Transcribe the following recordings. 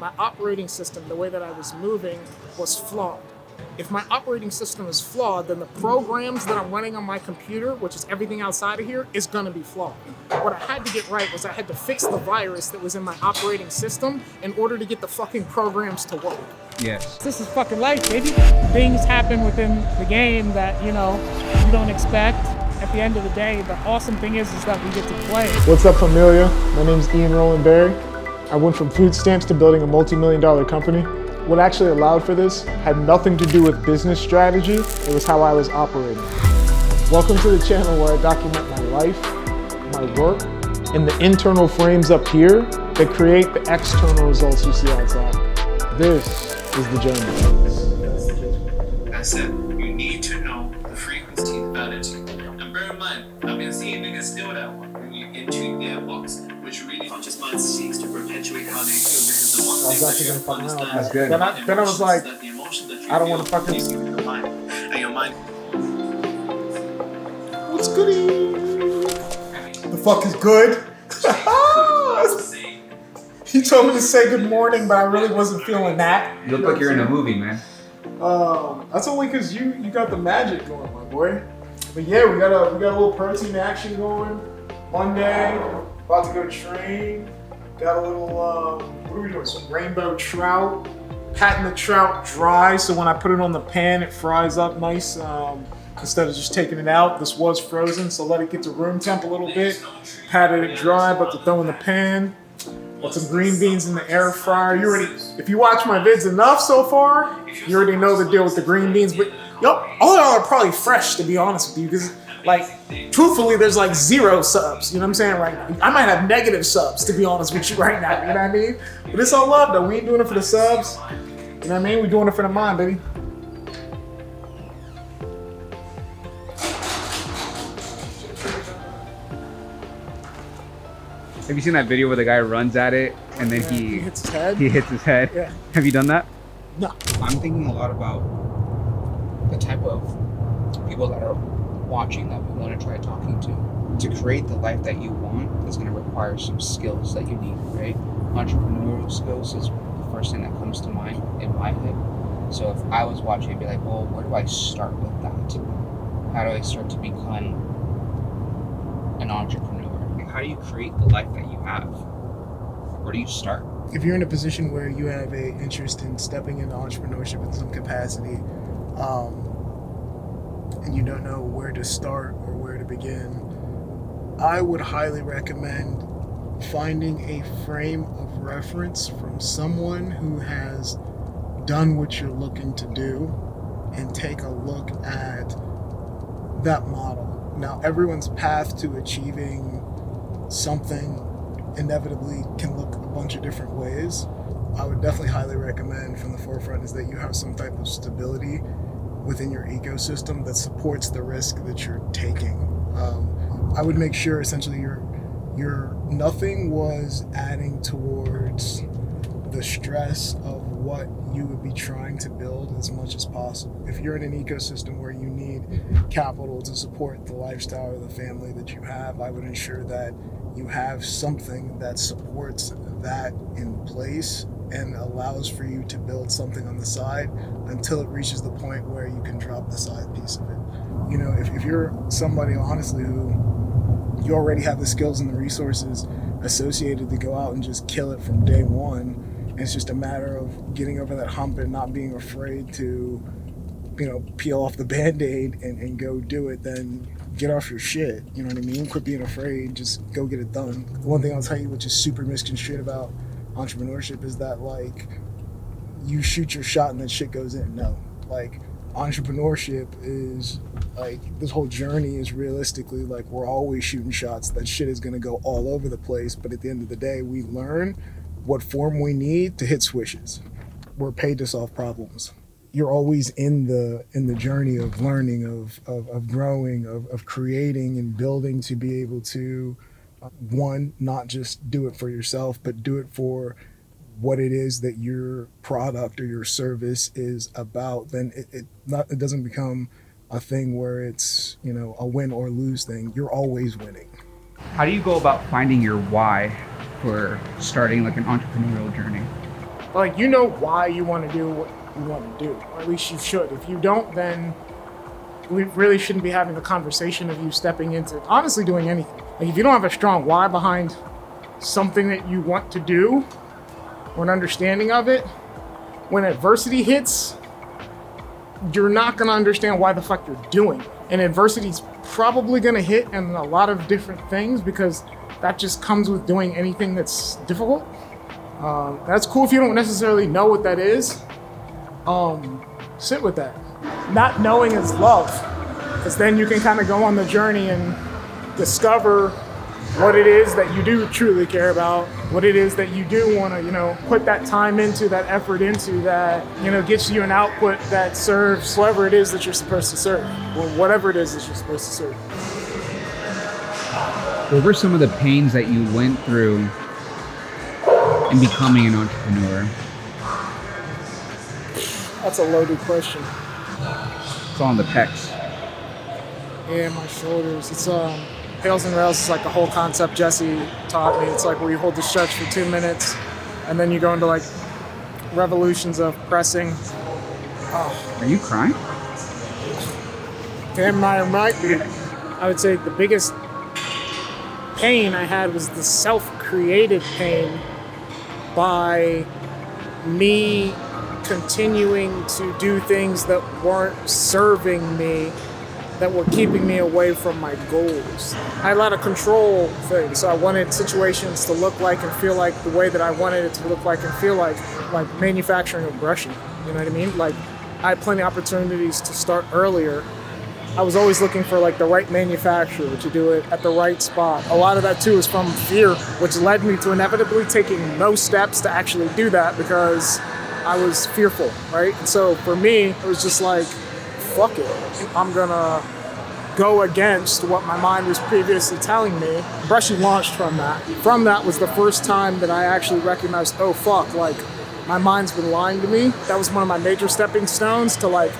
my operating system, the way that I was moving, was flawed. If my operating system is flawed, then the programs that I'm running on my computer, which is everything outside of here, is gonna be flawed. What I had to get right was I had to fix the virus that was in my operating system in order to get the fucking programs to work. Yes. This is fucking life, baby. Things happen within the game that, you don't expect. At the end of the day, the awesome thing is that we get to play. What's up, familia? My name's Rollin Berry. I went from food stamps to building a multi-million-dollar company. What actually allowed for this had nothing to do with business strategy. It was how I was operating. Welcome to the channel where I document my life, my work, and the internal frames up here that create the external results you see outside. This is the journey. I said, you need to know the frequency of attitude. And bear in mind, I've been seeing niggas do that one when you get to their box, which really conscious mind seeks to perpetuate how they feel because the one thing that you understand. That's good. Then I was like, I don't want to fucking. And your mind. What's goody? The fuck is good? He told me to say good morning, but I really wasn't feeling that. You look like you're in a movie, man. That's only because you got the magic going, my boy. But yeah, we got a little protein action going. Monday, about to go train. Got a little what are we doing? Some rainbow trout. Patting the trout dry, so when I put it on the pan, it fries up nice. Instead of just taking it out, this was frozen, so let it get to room temp a little bit. Patted it dry, about to throw in the pan. Put some green beans in the air fryer. If you watch my vids enough so far, you already know the deal with the green beans. But all y'all are probably fresh, to be honest with you, because truthfully, there's 0 subs. You know what I'm saying? I might have negative subs, to be honest with you right now. You know what I mean? But it's all love, though. We ain't doing it for the subs. You know what I mean? We're doing it for the mind, baby. Have you seen that video where the guy runs at it and then he hits his head? He hits his head. Yeah. Have you done that? No. I'm thinking a lot about the type of people that are watching that we want to try talking to. To create the life that you want is going to require some skills that you need, right? Entrepreneurial skills is the first thing that comes to mind in my head. So if I was watching, I'd be like, well, where do I start with that? How do I start to become an entrepreneur? How do you create the life that you have? Where do you start? If you're in a position where you have an interest in stepping into entrepreneurship in some capacity, and you don't know where to start or where to begin, I would highly recommend finding a frame of reference from someone who has done what you're looking to do and take a look at that model. Now, everyone's path to achieving something inevitably can look a bunch of different ways. I would definitely highly recommend from the forefront is that you have some type of stability within your ecosystem that supports the risk that you're taking. I would make sure essentially your nothing was adding towards the stress of what you would be trying to build as much as possible. If you're in an ecosystem where you need capital to support the lifestyle of the family that you have, I would ensure that you have something that supports that in place and allows for you to build something on the side until it reaches the point where you can drop the side piece of it. You know, if you're somebody, honestly, who you already have the skills and the resources associated to go out and just kill it from day one, and it's just a matter of getting over that hump and not being afraid to, peel off the Band-Aid and go do it, then get off your shit. You know what I mean? Quit being afraid. Just go get it done. One thing I'll tell you, which is super misconstrued about entrepreneurship, is that you shoot your shot and then shit goes in. No, entrepreneurship is this whole journey is realistically we're always shooting shots. That shit is going to go all over the place, but at the end of the day, we learn what form we need to hit swishes. We're paid to solve problems. You're always in the journey of learning, of growing, of creating and building to be able to not just do it for yourself, but do it for what it is that your product or your service is about. Then it doesn't become a thing where it's a win or lose thing. You're always winning. How do you go about finding your why for starting an entrepreneurial journey? Like, you know why you want to do what you want to do, or at least you should. If you don't, then we really shouldn't be having the conversation of you stepping into honestly doing anything. Like, if you don't have a strong why behind something that you want to do or an understanding of it, when adversity hits, you're not going to understand why the fuck you're doing it. And adversity's probably going to hit in a lot of different things because that just comes with doing anything that's difficult. That's cool if you don't necessarily know what that is. Sit with that. Not knowing is love, because then you can kind of go on the journey and discover what it is that you do truly care about, what it is that you do want to, put that time into, that effort into, that, gets you an output that serves whoever it is that you're supposed to serve, or whatever it is that you're supposed to serve. What were some of the pains that you went through in becoming an entrepreneur? That's a loaded question. It's on the pecs. Yeah, my shoulders. It's Pails and Rails is like the whole concept Jesse taught me. It's like where you hold the stretch for 2 minutes and then you go into like revolutions of pressing. Oh. Are you crying? Damn, I might be. I would say the biggest pain I had was the self-created pain by me continuing to do things that weren't serving me, that were keeping me away from my goals. I had a lot of control things, so I wanted situations to look like and feel like the way that I wanted it to look like and feel like manufacturing of Brushee. You know what I mean? Like, I had plenty of opportunities to start earlier. I was always looking for like the right manufacturer to do it at the right spot. A lot of that too is from fear, which led me to inevitably taking no steps to actually do that because I was fearful, right? And so for me, it was just like, fuck it. I'm gonna go against what my mind was previously telling me. Brushee launched from that. From that was the first time that I actually recognized, oh fuck, like my mind's been lying to me. That was one of my major stepping stones to like,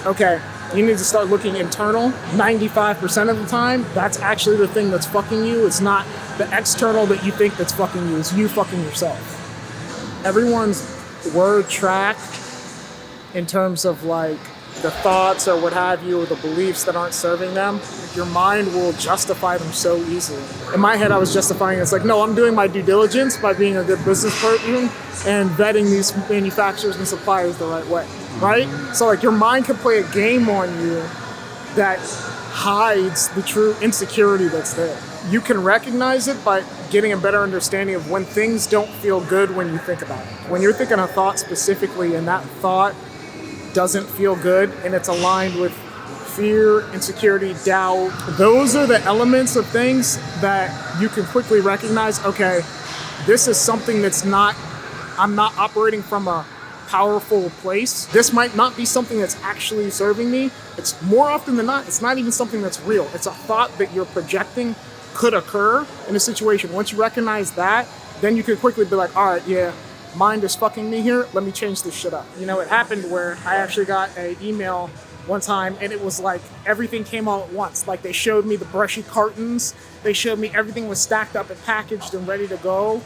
okay, you need to start looking internal. 95% of the time, that's actually the thing that's fucking you. It's not the external that you think that's fucking you. It's you fucking yourself. Everyone's word track in terms of like the thoughts or what have you, or the beliefs that aren't serving them, your mind will justify them so easily. In my head, I was justifying it. It's like, no, I'm doing my due diligence by being a good business person and vetting these manufacturers and suppliers the right way, right? So like your mind can play a game on you that hides the true insecurity that's there. You can recognize it by getting a better understanding of when things don't feel good when you think about it. When you're thinking a thought specifically and that thought doesn't feel good and it's aligned with fear, insecurity, doubt, those are the elements of things that you can quickly recognize, okay, this is something that's not, I'm not operating from a powerful place. This might not be something that's actually serving me. It's more often than not, it's not even something that's real. It's a thought that you're projecting could occur in a situation. Once you recognize that, then you can quickly be like, all right, yeah, mind is fucking me here. Let me change this shit up. It happened where I actually got an email one time and it was like everything came all at once. Like they showed me the Brushee cartons. They showed me everything was stacked up and packaged and ready to go.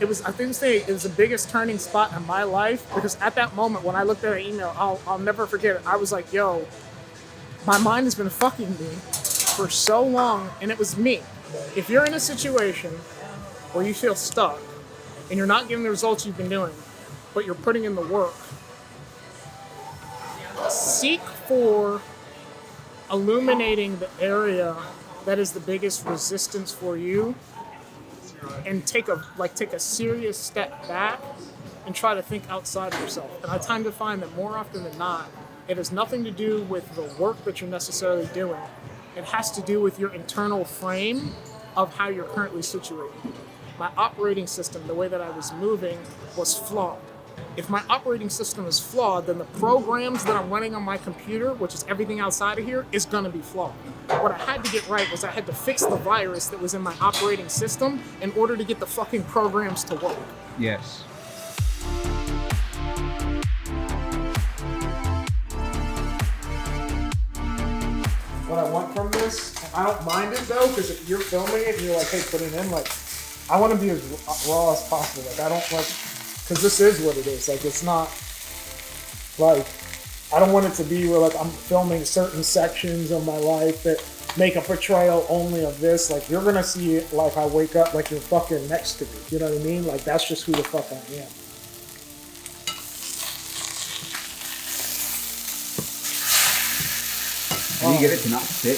It was the biggest turning spot in my life because at that moment when I looked at an email, I'll never forget it. I was like, yo, my mind has been fucking me for so long, and it was me. If you're in a situation where you feel stuck and you're not getting the results you've been doing, but you're putting in the work, seek for illuminating the area that is the biggest resistance for you and take a serious step back and try to think outside of yourself. And I tend to find that more often than not, it has nothing to do with the work that you're necessarily doing. It has to do with your internal frame of how you're currently situated. My operating system, the way that I was moving, was flawed. If my operating system is flawed, then the programs that I'm running on my computer, which is everything outside of here, is gonna be flawed. What I had to get right was I had to fix the virus that was in my operating system in order to get the fucking programs to work. Yes. What I want from this, I don't mind it though, because if you're filming it and you're like, hey, put it in, like, I want to be as raw as possible. Like, I don't like Because this is what it is. Like, it's not like, I don't want it to be where like I'm filming certain sections of my life that make a portrayal only of this. Like, you're gonna see it like I wake up like you're fucking next to me. You know what I mean? Like, that's just who the fuck I am. How do you get it to not stick?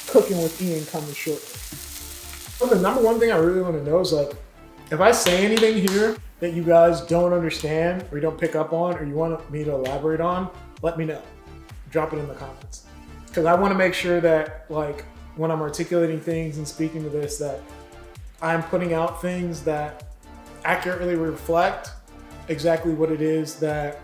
Cooking with Ian coming shortly. Well, the number one thing I really want to know is like, if I say anything here that you guys don't understand or you don't pick up on or you want me to elaborate on, let me know. Drop it in the comments. Because I want to make sure that like when I'm articulating things and speaking to this, that I'm putting out things that accurately reflect exactly what it is that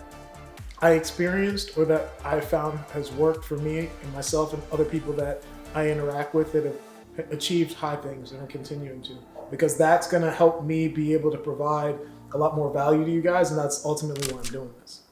I experienced or that I found has worked for me and myself and other people that I interact with that have achieved high things and are continuing to. Because that's going to help me be able to provide a lot more value to you guys, and that's ultimately why I'm doing this.